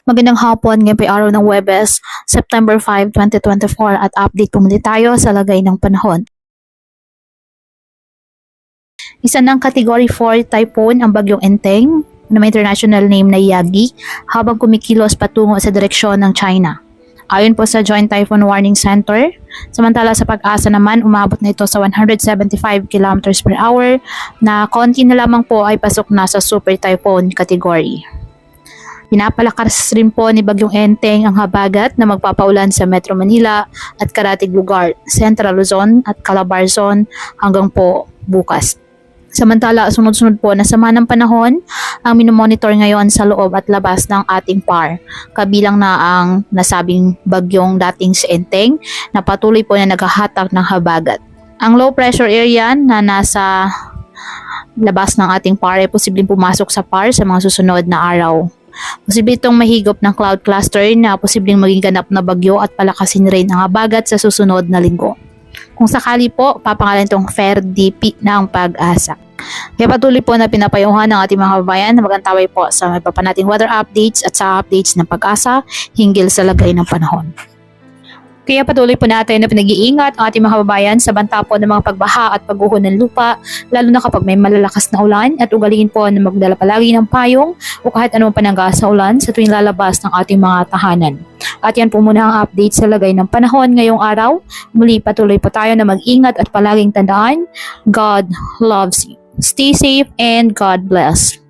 Magandang hapon, ngayon po ay araw ng Huwebes, September 5, 2024 at update po muli tayo sa lagay ng panahon. Isa ng Category 4 typhoon ang bagyong Enteng na may international name na Yagi habang kumikilos patungo sa direksyon ng China. Ayon po sa Joint Typhoon Warning Center, samantala sa Pag-asa naman umabot na ito sa 175 km per hour na konti na lamang po ay pasok na sa Super Typhoon category. Pinapalakas rin po ni Bagyong Enteng ang habagat na magpapaulan sa Metro Manila at karatig lugar, Central Luzon at Calabarzon hanggang po bukas. Samantala, sunod-sunod po na sama ng panahon ang minomonitor ngayon sa loob at labas ng ating PAR. Kabilang na ang nasabing bagyong dating si Enteng na patuloy po na naghahatak ng habagat. Ang low pressure area na nasa labas ng ating PAR ay posibleng pumasok sa PAR sa mga susunod na araw. Posible itong mahigop ng cloud cluster na posibleng maging ganap na bagyo at palakasin rin ang habagat sa susunod na linggo. Kung sakali po, papangalan itong FAIR-DP ng Pag-asa. Kaya patuloy po na pinapayuhan ng ating mga kababayan na magantaway po sa nating weather updates at sa updates ng Pag-asa hinggil sa lagay ng panahon. Kaya patuloy po natin na pinag-iingat ang ating mga kababayan sa banta po ng mga pagbaha at pagguho ng lupa, lalo na kapag may malalakas na ulan, at ugaliin po na magdala palagi ng payong o kahit anumang panangga sa ulan sa tuwing lalabas ng ating mga tahanan. At yan po muna ang update sa lagay ng panahon ngayong araw. Muli patuloy po tayo na mag-ingat at palaging tandaan, God loves you. Stay safe and God bless.